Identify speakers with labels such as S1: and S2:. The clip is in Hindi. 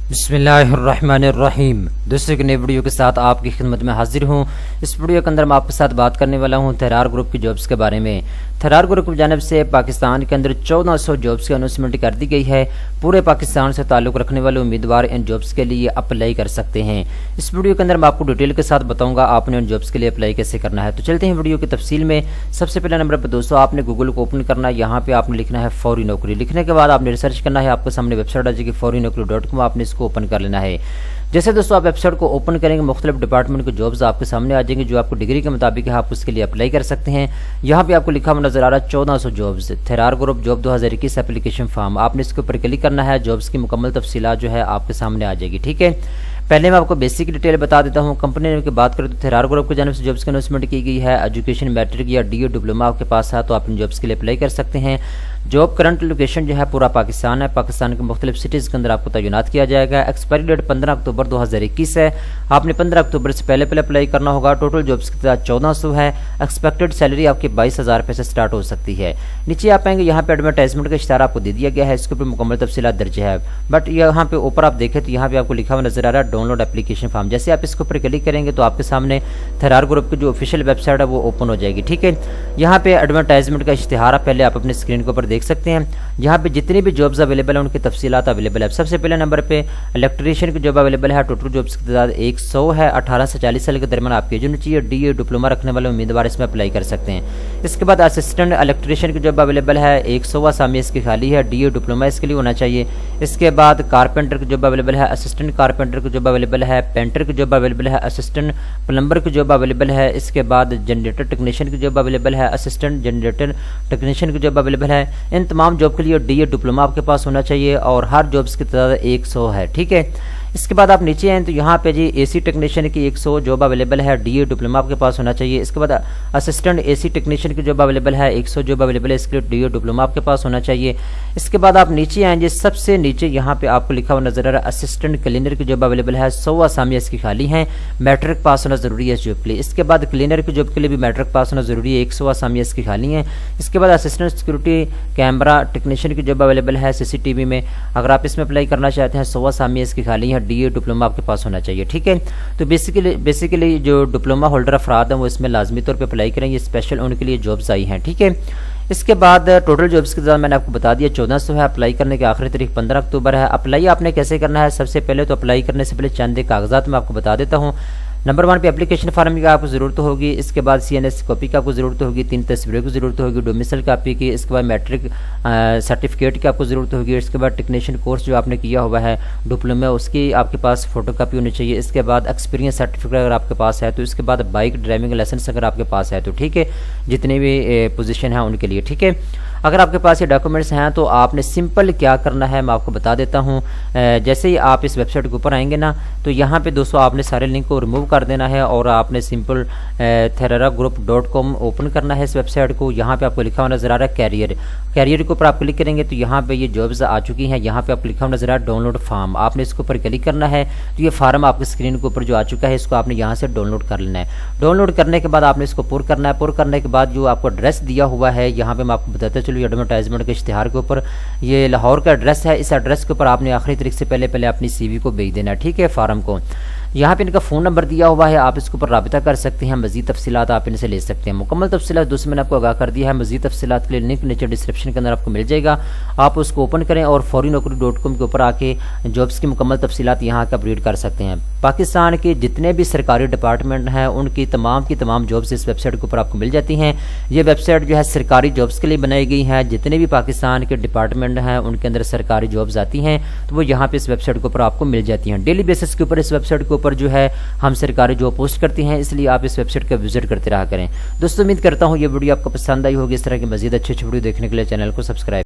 S1: बिस्मिल्लाहिर्रहमानिर्रहीम। दोस्तों की नई वीडियो के साथ आपकी खिदमत में हाजिर हूँ। इस वीडियो के अंदर मैं आपके साथ बात करने वाला हूँ थेरार ग्रुप की जॉब्स के बारे में। थेरार ग्रुप की जानिब से पाकिस्तान के अंदर 1400 जॉब्स की अनाउंसमेंट कर दी गई है। पूरे पाकिस्तान से ताल्लुक़ रखने वाले उम्मीदवार इन जॉब्स के लिए अप्लाई कर सकते हैं। इस वीडियो के अंदर मैं आपको डिटेल के साथ बताऊँगा आपने उन जॉब्स के लिए अप्लाई कैसे करना है। तो चलते हैं वीडियो की तफसील में। सबसे पहले नंबर पर दोस्तों आपने गूगल को ओपन करना है। यहाँ पे आपने लिखना है फौरी नौकरी। लिखने के बाद आपने रिसर्च करना है। आपके सामने वेबसाइट आ जाएगी faurinokri.com। आपने इसको ओपन कर लेना है। जैसे दोस्तों आप वेबसाइट को ओपन करेंगे मुख्तलिफ डिपार्टमेंट के जॉब्स आपके सामने आ जाएंगे जो आपको डिग्री के मुताबिक है, आप उसके लिए अप्लाई कर सकते हैं। यहाँ पे आपको लिखा हुआ नजर आ रहा है 1400 जॉब्स, थेरार ग्रुप जॉब 2021 एप्लीकेशन फॉर्म। आपने इसके ऊपर क्लिक करना है। जॉब्स की मुकम्मल तफसीलात जो है आपके सामने आ जाएगी। ठीक है, पहले मैं आपको बेसिक डिटेल बता देता हूँ। कंपनी की बात करें तो थेरार ग्रुप की जानिब से जॉब्स की अनाउंसमेंट की गई है। एजुकेशन मैट्रिक या डीओ डिप्लोमा आपके पास है तो आप इन जॉब्स के लिए अप्लाई कर सकते हैं। जॉब करंट लोकेशन जो है पूरा पाकिस्तान है। पाकिस्तान के मुख्तलिफ सिटीज़ के अंदर आपको तैनात किया जाएगा। एक्सपायरी डेट 15 अक्टूबर 2021 है। आपने 15 अक्टूबर से पहले अप्लाई करना होगा। टोटल जॉब्स की तादाद 1400 है। एक्सपेक्टेड सैलरी आपकी 22,000 रुपये से स्टार्ट हो सकती है। नीचे आप आएंगे, यहाँ पे एडवर्टाइजमेंट का इश्तार आपको दे दिया गया है। इसके ऊपर मुकम्मल तफसीलात दर्ज है। बट यहाँ पे ऊपर आप देखें तो यहाँ पे आपको लिखा हुआ नजर आ रहा है डाउनलोड एप्लीकेशन फॉर्म। जैसे आप इसके ऊपर क्लिक करेंगे तो आपके सामने थेरार ग्रुप की जो ऑफिशियल वेबसाइट है वो ओपन हो जाएगी। ठीक है, यहाँ पे एडवर्टाइजमेंट का इश्तिहार पहले आप अपने स्क्रीन के ऊपर देख सकते हैं। यहाँ पे जितनी भी जॉब्स अवेलेबल है उनकी तफसीलात अवेलेबल है। सबसे पहले नंबर पे इलेक्ट्रीशियन की जॉब अवेलेबल है। टोटल जॉब्स की तादाद 100 है। 18 से 40 साल के दरमियान आपकी एज होनी चाहिए। डीए डिप्लोमा रखने वाले उम्मीदवार इसमें अप्लाई कर सकते हैं। इसके बाद असिस्टेंट इलेक्ट्रीशियन की जॉब अवेलेबल है। 100 आसामी इसकी खाली है। डीए डिप्लोमा इसके लिए होना चाहिए। इसके बाद कारपेंटर की जॉब अवेलेबल है। असिस्टेंट कारपेंटर की जॉब अवेलेबल है। पेंटर की जॉब अवेलेबल है। असिस्टेंट प्लम्बर की जॉब अवेलेबल है। इसके बाद जनरेटर टेक्नीशियन की जॉब अवेलेबल है। असिस्टेंट जनरेटर टेक्नीशियन की जॉब अवेलेबल है। इन तमाम जॉब के लिए डीए डिप्लोमा आपके पास होना चाहिए और हर जॉब्स की तादाद 100 है। ठीक है, इसके बाद आप नीचे आए तो यहाँ पे जी एसी टेक्नीशियन की 100 जॉब अवेलेबल है। डीए डिप्लोमा आपके पास होना चाहिए। इसके बाद असिस्टेंट एसी टेक्नीशियन की जॉब अवेलेबल है। 100 जॉब अवेलेबल है। इसके लिए डीए डिप्लोमा आपके पास होना चाहिए। इसके बाद आप नीचे आएंगे, सबसे नीचे यहाँ पे आपको लिखा हुआ नजर आ रहा है असिस्टेंट क्लीनर की जॉब अवेलेबल है। 100 आसामियाँ इसकी खाली हैं। मैट्रिक पास होना जरूरी है इस जॉब के लिए। इसके बाद क्लीनर की जॉब के लिए भी मैट्रिक पास होना जरूरी है। 100 आसामियाँ इसकी खाली हैं। इसके बाद असिस्टेंट सिक्योरिटी कैमरा टेक्नीशियन की जॉब अवेलेबल है सीसीटीवी में। अगर आप इसमें अप्लाई करना चाहते हैं 100 आसामियाँ इसकी खाली हैं। डीए डिप्लोमा आपके पास होना चाहिए। ठीक है, तो बेसिकली जो डिप्लोमा होल्डर अफराद हैं वो इसमें लाजमी तौर पे अप्लाई करें। ये स्पेशल उनके लिए जॉब्स आई हैं। ठीक है, इसके बाद टोटल जॉब्स के साथ मैंने आपको बता दिया 1400 है। अप्लाई करने की आखिरी तारीख 15 अक्टूबर है। अप्लाई आपने कैसे करना है, सबसे पहले तो अप्लाई करने से पहले चंद कागजात मैं आपको बता देता हूँ। नंबर 1 पे एप्लीकेशन फार्म की आपको ज़रूरत होगी। इसके बाद CNS कॉपी की आपको ज़रूरत होगी। 3 तस्वीरों की ज़रूरत होगी। डोमिसाइल कॉपी की। इसके बाद मैट्रिक सर्टिफिकेट की आपको ज़रूरत होगी। इसके बाद टेक्नीशियन कोर्स जो आपने किया हुआ है डिप्लोमा उसकी आपके पास फोटो कापी होनी चाहिए। इसके बाद एक्सपीरियंस सर्टिफिकेट अगर आपके पास है तो। इसके बाद बाइक ड्राइविंग लाइसेंस अगर आपके पास है तो। ठीक है, जितने भी पोजीशन है उनके लिए। ठीक है, अगर आपके पास ये डॉक्यूमेंट्स हैं तो आपने सिंपल क्या करना है मैं आपको बता देता हूँ। जैसे ही आप इस वेबसाइट के ऊपर आएंगे ना तो यहाँ पे दोस्तों आपने सारे लिंक को रिमूव कर देना है और आपने सिंपल theraragroup.com ओपन करना है इस वेबसाइट को। यहाँ पे आपको लिखा हुआ नजर आ रहा है कैरियर के ऊपर आप क्लिक करेंगे तो यहाँ पे ये जॉब्स आ चुकी हैं। यहाँ पे आपको लिखा हुआ नजर आ रहा है डाउनलोड फॉर्म। आपने इसके ऊपर क्लिक करना है तो ये फार्म आपकी स्क्रीन के ऊपर जो आ चुका है इसको आपने यहाँ से डाउनलोड कर लेना है। डाउनलोड करने के बाद आपने इसको पुर करना है। पुर करने के बाद जो आपको एड्रेस दिया हुआ है यहाँ पे मैं आपको बताता चलूँ एडवर्टाइजमेंट के इश्तिहार के ऊपर ये लाहौर का एड्रेस है। इस एड्रेस के ऊपर आपने आखिरी तारीख से पहले अपनी CV को भेज देना है। ठीक है, फार्म को। यहाँ पे इनका फ़ोन नंबर दिया हुआ है, आप इसके ऊपर राबिता कर सकते हैं। मजीद तफसीलात आप इनसे ले सकते हैं। मुकम्मल तफसीलात दोस्तों मैंने आपको आगाह कर दिया है। मजीद तफसीलात के लिए लिंक नीचे डिस्क्रिप्शन के अंदर आपको मिल जाएगा। आप उसको ओपन करें और faurinokri.com के ऊपर आके जॉब्स की मुकम्मल तफसीलात यहाँ का रीड कर सकते हैं। पाकिस्तान के जितने भी सरकारी डिपार्टमेंट हैं उनकी तमाम जॉब्स इस वेबसाइट के ऊपर आपको मिल जाती हैं। ये वेबसाइट जो है सरकारी जॉब्स के लिए बनाई गई है। जितने भी पाकिस्तान के डिपार्टमेंट हैं उनके अंदर सरकारी जॉब्स आती हैं तो वो यहाँ पे इस वेबसाइट के ऊपर आपको मिल जाती हैं। डेली बेसिस के ऊपर इस वेबसाइट के ऊपर जो है हम सरकारी जॉब पोस्ट करते हैं, इसलिए आप इस वेबसाइट का विजिट करते रहा करें। दोस्तों उम्मीद करता हूँ ये वीडियो आपको पसंद आई होगी। इस तरह की मजीद अच्छी वीडियो देखने के लिए चैनल को सब्सक्राइब